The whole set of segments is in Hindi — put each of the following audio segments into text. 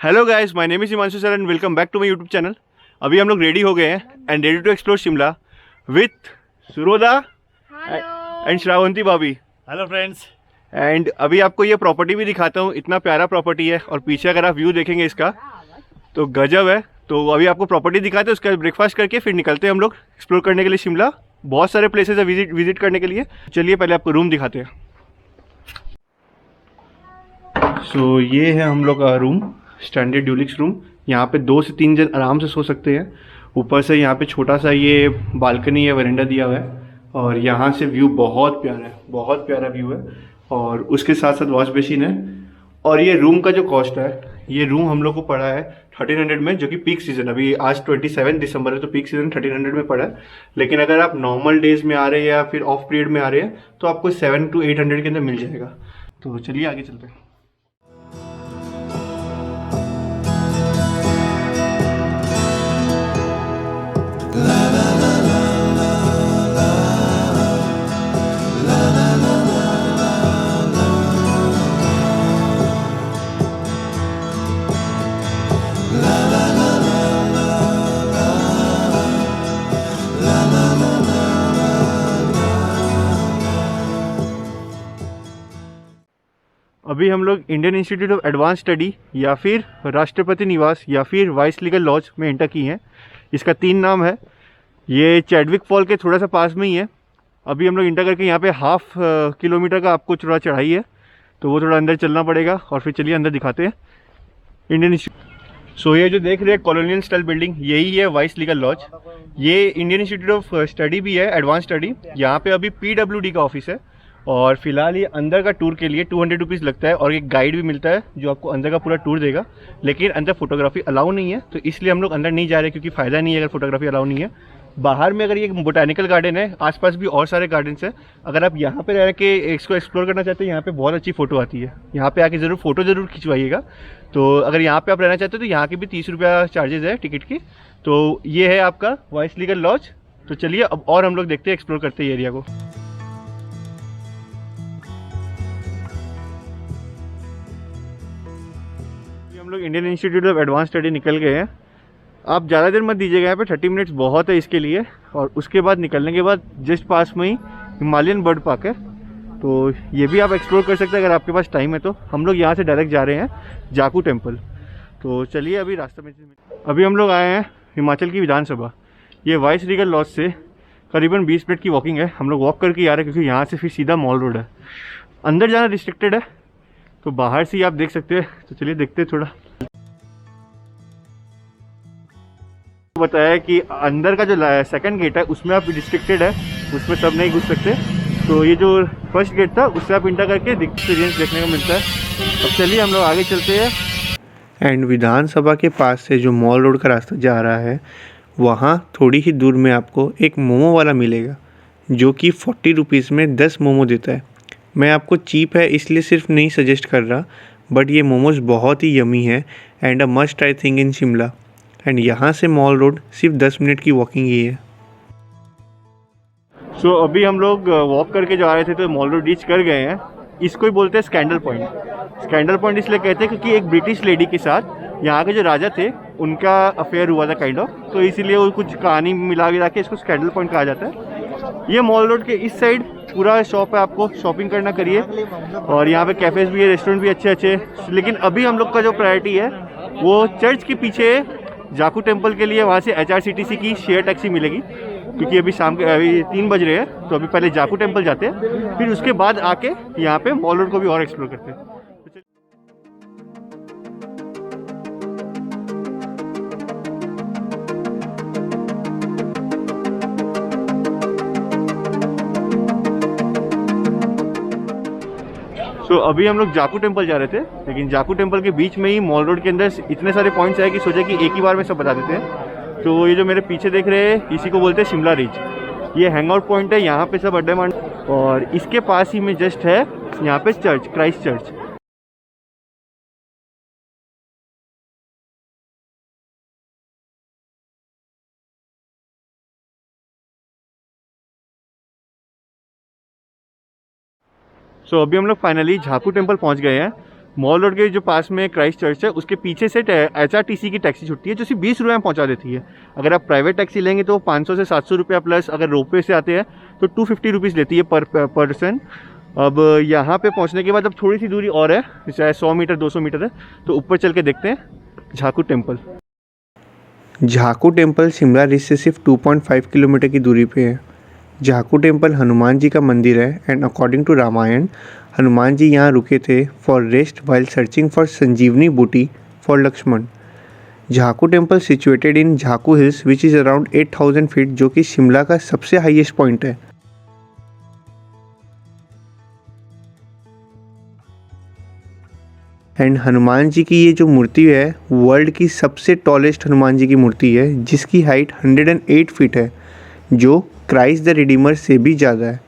Hello guys, my name is Himanshu sir and welcome back to my YouTube channel. अभी हम लोग रेडी हो गए हैं and ready to explore Shimla with Suroda and Shravanti भाभी। Hello friends. एंड अभी आपको ये प्रॉपर्टी भी दिखाता हूँ। इतना प्यारा प्रॉपर्टी है और पीछे अगर आप व्यू देखेंगे इसका तो गजब है। तो अभी आपको प्रॉपर्टी दिखाते हैं, उसका ब्रेकफास्ट करके फिर निकलते हैं हम लोग एक्सप्लोर करने के लिए शिमला। बहुत सारे प्लेसेस है विजिट करने के लिए। चलिए पहले आपको रूम दिखाते हैं। सो ये है हम लोग का रूम, स्टैंडर्ड ड्यूलिक्स रूम। यहाँ पे 2 से 3 जन आराम से सो सकते हैं। ऊपर से यहाँ पे छोटा सा ये बालकनी है, वरांडा दिया हुआ है और यहाँ से व्यू बहुत प्यारा है, बहुत प्यारा व्यू है। और उसके साथ साथ वॉश बेसिन है। और ये रूम का जो कॉस्ट है, ये रूम हम लोग को पड़ा है 1300 में, जो कि पीक सीज़न, अभी आज 27 दिसंबर है तो पीक सीज़न 1300 में पड़ा है। लेकिन अगर आप नॉर्मल डेज में आ रहे हैं या फिर ऑफ पीरियड में आ रहे हैं तो आपको 700 to 800 के अंदर मिल जाएगा। तो चलिए आगे चलते हैं। अभी हम लोग Indian institute of advance study या फिर राष्ट्रपति निवास या फिर वाइस लीगल लॉज में एंटर की हैं। इसका 3 नाम है। ये चैडविक फॉल के थोड़ा सा पास में ही है। अभी हम लोग इंटर करके यहाँ पे हाफ किलोमीटर का आपको थोड़ा चढ़ाई है, तो वो थोड़ा अंदर चलना पड़ेगा और फिर चलिए अंदर दिखाते हैं इंडियन इंस्टीट्यूट। सो ये जो देख रहे हैं कॉलोनियल स्टाइल बिल्डिंग, यही है वाइस लीगल लॉज। ये इंडियन इंस्टीट्यूट ऑफ स्टडी भी है, एडवांस स्टडी। यहाँ पे अभी PWD का ऑफिस है और फिलहाल ये अंदर का टूर के लिए 200 रुपीज़ लगता है और एक गाइड भी मिलता है जो आपको अंदर का पूरा टूर देगा। लेकिन अंदर फोटोग्राफी अलाउ नहीं है, तो इसलिए हम लोग अंदर नहीं जा रहे क्योंकि फ़ायदा नहीं है अगर फोटोग्राफी अलाउ नहीं है। बाहर में अगर ये बोटानिकल गार्डन है, आसपास भी और सारे गार्डन्स हैं। अगर आप यहाँ पे रह के इसको एक्सप्लोर करना चाहते हैं, यहाँ पे बहुत अच्छी फ़ोटो आती है। यहाँ पे आके ज़रूर फ़ोटो ज़रूर खिंचवाइएगा। तो अगर यहाँ पे आप रहना चाहते हो तो यहाँ की भी 30 रुपया चार्जेज़ है टिकट की। तो ये है आपका वाइस लीगल लॉज। तो चलिए अब और हम लोग देखते हैं, एक्सप्लोर करते हैं एरिया को। हम लोग Indian institute of advance study निकल गए हैं। आप ज़्यादा देर मत दीजिएगा, यहाँ पे 30 मिनट्स बहुत है इसके लिए। और उसके बाद निकलने के बाद जस्ट पास में ही हिमालयन बर्ड पार्क है, तो ये भी आप एक्सप्लोर कर सकते हैं अगर आपके पास टाइम है तो। हम लोग यहाँ से डायरेक्ट जा रहे हैं जाकू टेम्पल। तो चलिए अभी रास्ते में अभी हम लोग आए हैं हिमाचल की विधानसभा। ये वाइस लीगल लॉज से करीबन 20 मिनट की वॉकिंग है। हम लोग वॉक करके आ रहे हैं क्योंकि यहाँ से फिर सीधा मॉल रोड है। अंदर जाना रिस्ट्रिक्टेड है, तो बाहर से ही आप देख सकते हैं। तो चलिए देखते हैं थोड़ा। बताया कि अंदर का जो सेकंड गेट है उसमें आप रिस्ट्रिक्टेड है, उसमें सब नहीं घुस सकते। तो ये जो फर्स्ट गेट था उससे आप इंटर करके एक्सपीरियंस देखने को मिलता है। अब चलिए हम लोग आगे चलते हैं। एंड विधानसभा के पास से जो मॉल रोड का रास्ता जा रहा है, वहाँ थोड़ी ही दूर में आपको एक मोमो वाला मिलेगा जो कि 40 रुपीज़ में 10 मोमो देता है। मैं आपको चीप है इसलिए सिर्फ नहीं सजेस्ट कर रहा, बट ये मोमोज बहुत ही यमी है and a must try thing in Shimla. And यहाँ से मॉल रोड सिर्फ 10 मिनट की वॉकिंग ही है। सो अभी हम लोग वॉक करके जा रहे थे तो मॉल रोड रीच कर गए हैं। इसको ही बोलते हैं स्कैंडल पॉइंट। स्कैंडल पॉइंट इसलिए कहते हैं क्योंकि एक ब्रिटिश लेडी के साथ यहाँ के जो राजा थे उनका अफेयर हुआ था काइंड ऑफ, तो इसीलिए वो कुछ कहानी मिला के इसको स्कैंडल पॉइंट कहा जाता है। ये मॉल रोड के इस साइड पूरा शॉप है, आपको शॉपिंग करना करिए। और यहाँ पे कैफ़ेज भी है, रेस्टोरेंट भी अच्छे अच्छे। लेकिन अभी हम लोग का जो प्रायोरिटी है वो चर्च के पीछे जाकू टेम्पल के लिए। वहाँ से HRCTC की शेयर टैक्सी मिलेगी क्योंकि अभी शाम के अभी 3 बज रहे हैं। तो अभी पहले जाकू टेम्पल जाते हैं, फिर उसके बाद आके यहाँ पे मॉल रोड को भी और एक्सप्लोर करते हैं। तो अभी हम लोग जाकू टेम्पल जा रहे थे, लेकिन जाकू टेम्पल के बीच में ही मॉल रोड के अंदर इतने सारे पॉइंट्स है कि सोचा कि एक ही बार में सब बता देते हैं। तो ये जो मेरे पीछे देख रहे हैं इसी को बोलते हैं शिमला रिज। ये हैंग आउट पॉइंट है, यहाँ पे सब अड्डे मार। और इसके पास ही में जस्ट है यहाँ पे चर्च, क्राइस्ट चर्च। सो अभी हम लोग फाइनली जाकू टेम्पल पहुँच गए हैं। मॉल रोड के जो पास में क्राइस्ट चर्च है उसके पीछे से HRTC की टैक्सी छुटती है जो सिर्फ 20 रुपये में पहुँचा देती है। अगर आप प्राइवेट टैक्सी लेंगे तो 500 से 700 रुपया प्लस, अगर रोपवे से आते हैं तो 250 रुपीज़ लेती है पर पर्सन। अब यहाँ पे पहुँचने के बाद अब थोड़ी सी दूरी और है, चाहे 100 मीटर 200 मीटर है, तो ऊपर चल के देखते हैं झाकू टेम्पल। झाकू टेम्पल शिमला रिज से सिर्फ 2.5 किलोमीटर की दूरी पे है। झाकू टेम्पल हनुमान जी का मंदिर है and according to Ramayan Hanuman ji यहाँ रुके थे for rest while searching for Sanjeevani बूटी for Lakshman. Jakhu temple situated in Jakhu hills which is around 8000 feet, जो कि शिमला का सबसे हाईएस्ट पॉइंट है। एंड हनुमान जी की ये जो मूर्ति है वर्ल्ड की सबसे टॉलेस्ट हनुमान जी की मूर्ति है जिसकी हाइट 108 फीट है, जो क्राइस्ट द रिडीमर से भी ज़्यादा है।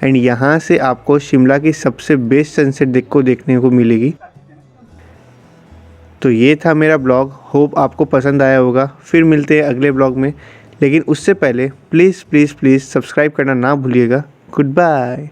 एंड यहाँ से आपको शिमला की सबसे बेस्ट सनसेट देखने को मिलेगी। तो ये था मेरा ब्लॉग, होप आपको पसंद आया होगा। फिर मिलते हैं अगले ब्लॉग में, लेकिन उससे पहले प्लीज़ प्लीज़ प्लीज़ सब्सक्राइब करना ना भूलिएगा। Good bye.